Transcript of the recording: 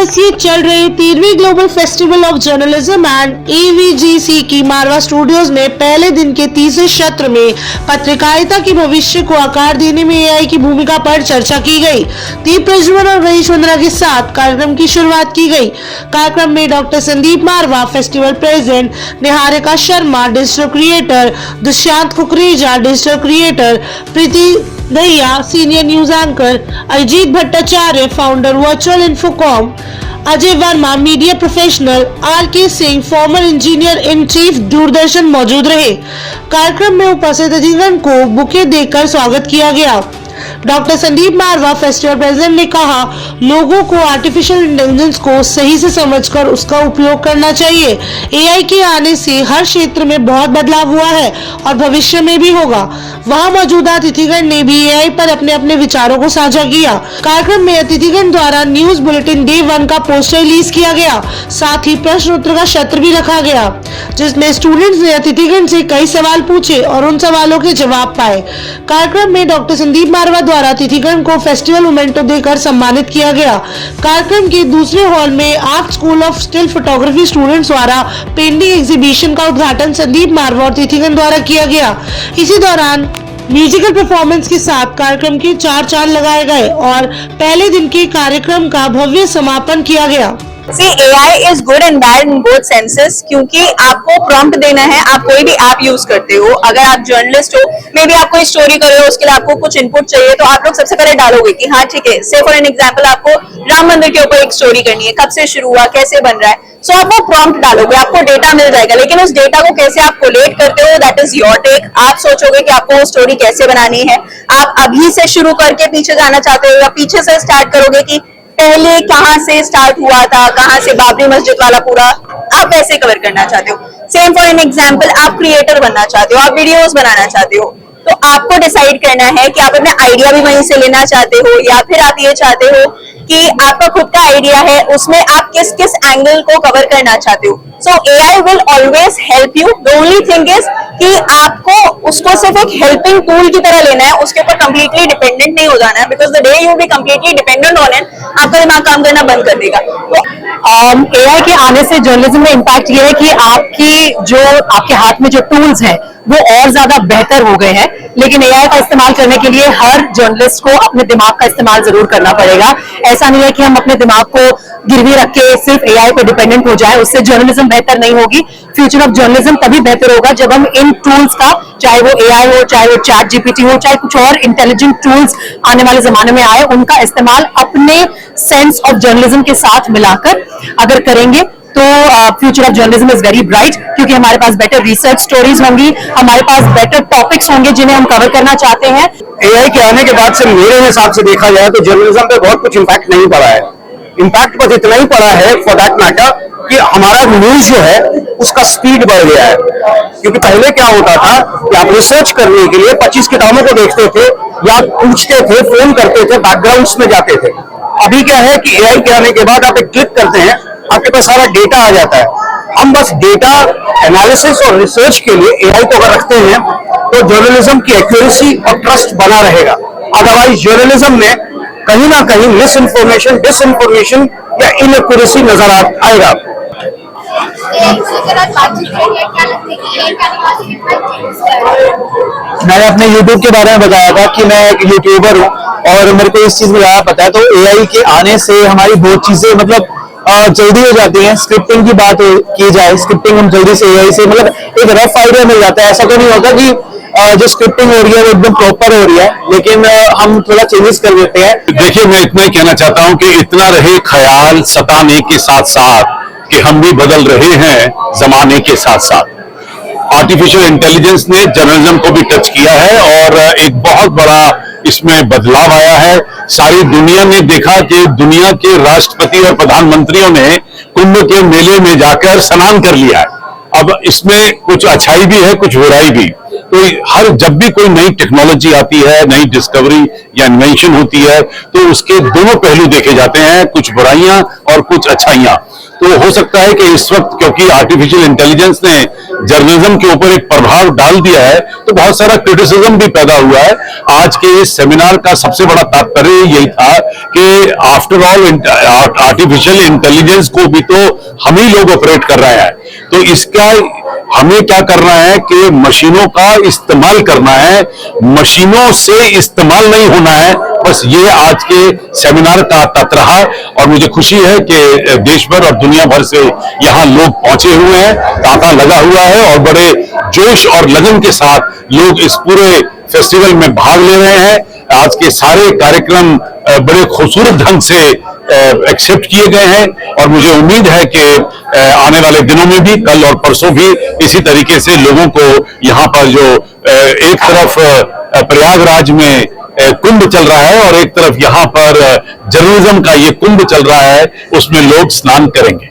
दिवसीय चल रहे 13वीं global festival of journalism and AVGC की मारवा स्टूडियोज में पहले दिन के तीसरे सत्र में पत्रकारिता के भविष्य को आकार देने में एआई की भूमिका पर चर्चा की गई। दीप प्रज्वलन और गणेश वंदना के साथ कार्यक्रम की शुरुआत की गई। कार्यक्रम में doctor Sandeep Marwah, festival president, Niharika Sharma, digital creator, Dushyant Kukreja, digital creator, Preeti Dahiya, senior news anchor, Ajit Bhattacharya, founder Virtual Infocom, Ajay Verma, media professional, आर.के. Singh, former engineer in chief, Doordarshan मौजूद रहे। कार्यक्रम में उपस्थित अतिथिगण को बुके देकर स्वागत किया गया। Doctor Sandeep Marwah, festival president, ने कहा, लोगों को आर्टिफिशियल इंटेलिजेंस को सही से समझकर उसका उपयोग करना चाहिए। एआई के आने से हर क्षेत्र में बहुत बदलाव हुआ है और भविष्य में भी होगा। वहां मौजूदा अतिथिगण ने भी एआई पर अपने अपने विचारों को साझा किया। कार्यक्रम में अतिथिगण द्वारा न्यूज बुलेटिन डे 1 का पोस्टर रिलीज किया गया। साथ ही प्रश्न उत्तर का सत्र भी रखा गया, जिसमें स्टूडेंट्स ने अतिथिगण से कई सवाल पूछे और उन सवालों के जवाब पाए। कार्यक्रम में डॉक्टर संदीप मारवा द्वारा अतिथिगण को फेस्टिवल मोमेंटो देकर सम्मानित किया गया। कार्यक्रम के दूसरे हॉल में art school of still photography students द्वारा पेंटिंग एग्जीबिशन का उद्घाटन संदीप मारवा और अतिथिगण द्वारा किया गया। इसी दौरान म्यूजिकल परफॉर्मेंस के साथ कार्यक्रम के 4 चांद लगाए गए और पहले दिन के कार्यक्रम का भव्य समापन किया गया। See, AI is good and bad in both senses, क्योंकि आपको प्रॉम्प्ट देना है। आप कोई भी ऐप यूज करते हो, अगर आप जर्नलिस्ट हो, मे बी आप कोई स्टोरी कर रहे हो, उसके लिए आपको कुछ इनपुट चाहिए, तो आप लोग सबसे पहले डालोगे कि हाँ ठीक है, से फॉर एन एग्जांपल आपको राम मंदिर के ऊपर एक स्टोरी करनी है, कब से शुरू हुआ, कैसे बन रहा है, सो आप वो प्रॉम्प्ट डालोगे, आपको डेटा मिल जाएगा। लेकिन उस डेटा को कैसे आप कोलेट करते हो, दैट इज योर टेक। आप सोचोगे कि आपको वो स्टोरी कैसे बनानी है। आप अभी से शुरू करके पीछे जाना चाहते हो, या पीछे से स्टार्ट करोगे कि पहले कहां से स्टार्ट हुआ था, कहां से बाबरी मस्जिद वाला पूरा, आप ऐसे कवर करना चाहते हो। सेम फॉर एन एग्जांपल, आप क्रिएटर बनना चाहते हो, आप वीडियोस बनाना चाहते हो, तो आपको डिसाइड करना है कि आप अपना आइडिया भी वहीं से लेना चाहते हो, या फिर आप ये चाहते हो कि आपका खुद का आइडिया है, उसमें आप किस किस एंगल को कवर करना चाहते हो। सो AI will always help you. The only thing is कि आपको उसको सिर्फ एक हेल्पिंग टूल की तरह लेना है, उसके ऊपर कंप्लीटली डिपेंडेंट नहीं हो जाना है, because the day you be completely dependent on it, आपका दिमाग काम करना बंद कर देगा। तो एआई के आने से जर्नलिज्म में इम्पैक्ट ये है कि आपके हाथ में जो टूल्स हैं वो और ज्यादा बेहतर हो गए हैं, लेकिन एआई का इस्तेमाल करने के लिए हर जर्नलिस्ट को अपने दिमाग का इस्तेमाल जरूर करना पड़ेगा। ऐसा नहीं है कि हम अपने दिमाग को गिरवी रख के सिर्फ एआई पे डिपेंडेंट हो जाए, उससे जर्नलिज्म बेहतर नहीं होगी। फ्यूचर ऑफ जर्नलिज्म तभी बेहतर होगा जब हम इन टूल्स का, चाहे वो एआई हो, चाहे वो चैट जीपीटी हो, चाहे कुछ और इंटेलिजेंट टूल्स आने वाले जमाने में आए, उनका इस्तेमाल अपने सेंस ऑफ जर्नलिज्म के साथ मिलाकर अगर करेंगे तो future of journalism is very bright, क्योंकि हमारे पास बेटर रिसर्च स्टोरीज होंगी, हमारे पास बेटर टॉपिक्स होंगे जिन्हें हम कवर करना चाहते हैं। एआई के आने के बाद से मेरे हिसाब से देखा जाए तो जर्नलिज्म पे बहुत कुछ इम्पैक्ट नहीं पड़ा है। इम्पैक्ट बस इतना ही पड़ा है, फॉर दैट मैटर, कि हमारा न्यूज जो है उसका स्पीड बढ़ गया है। क्योंकि पहले क्या होता था कि आप रिसर्च करने के लिए 25 किताबों को देखते थे, या पूछते थे, फोन करते थे, बैकग्राउंड्स में जाते थे। अभी क्या है कि एआई के आने के बाद आप एक क्लिक करते हैं, आपके पास सारा डेटा आ जाता है। हम बस डेटा एनालिसिस और रिसर्च के लिए एआई को अगर रखते हैं तो जर्नलिज्म की एक्यूरेसी और ट्रस्ट बना रहेगा। अदरवाइज जर्नलिज्म में कहीं ना कहीं मिस इन्फॉर्मेशन, डिसइंफॉर्मेशन या इनएक्यूरेसी नजर आएगा। मैंने अपने YouTube के बारे में बताया था कि मैं एक यूट्यूबर हूँ और मेरे को इस चीज में ज्यादा पता है। तो एआई के आने से हमारी बहुत चीजें मतलब जल्दी हो जाती है। स्क्रिप्टिंग की बात की जाए, स्क्रिप्टिंग हम जल्दी से एआई से मतलब एक रफ आइडिया मिल जाता है। ऐसा तो नहीं होता कि जो स्क्रिप्टिंग हो रही है वो एकदम प्रॉपर हो रही है, लेकिन हम थोड़ा चेंजेस कर देते हैं। देखिए, मैं इतना ही कहना चाहता हूं कि इतना रहे ख्याल सताने के साथ साथ कि हम भी बदल रहे हैं जमाने के साथ साथ। आर्टिफिशियल इंटेलिजेंस ने जर्नलिज्म को भी टच किया है और एक बहुत बड़ा इसमें बदलाव आया है। सारी दुनिया ने देखा कि दुनिया के राष्ट्रपति और प्रधानमंत्रियों ने कुंभ के मेले में जाकर स्नान कर लिया है। अब इसमें कुछ अच्छाई भी है, कुछ बुराई भी। तो हर जब भी कोई नई टेक्नोलॉजी आती है, नई डिस्कवरी या इन्वेंशन होती है, तो उसके दोनों पहलू देखे जाते हैं, कुछ बुराइयां और कुछ अच्छाइयां। तो हो सकता है कि इस वक्त क्योंकि आर्टिफिशियल इंटेलिजेंस ने जर्नलिज्म के ऊपर एक प्रभाव डाल दिया है, तो बहुत सारा क्रिटिसिज्म भी पैदा हुआ है। आज के इस सेमिनार का सबसे बड़ा तात्पर्य यही था कि आफ्टर ऑल आर्टिफिशियल इंटेलिजेंस को भी तो हम ही लोग ऑपरेट कर रहे हैं, तो इसका हमें क्या करना है कि मशीनों का इस्तेमाल करना है, मशीनों से इस्तेमाल नहीं होना है। बस ये आज के सेमिनार का तत्व रहा और मुझे खुशी है कि देश भर और दुनिया भर से यहाँ लोग पहुंचे हुए हैं, तांता लगा हुआ है और बड़े जोश और लगन के साथ लोग इस पूरे फेस्टिवल में भाग ले रहे हैं। आज के सारे कार्यक्रम बड़े खूबसूरत ढंग से एक्सेप्ट किए गए हैं और मुझे उम्मीद है कि आने वाले दिनों में भी, कल और परसों भी इसी तरीके से लोगों को यहाँ पर जो एक तरफ प्रयागराज में कुंभ चल रहा है और एक तरफ यहाँ पर जर्नलिज्म का ये कुंभ चल रहा है, उसमें लोग स्नान करेंगे।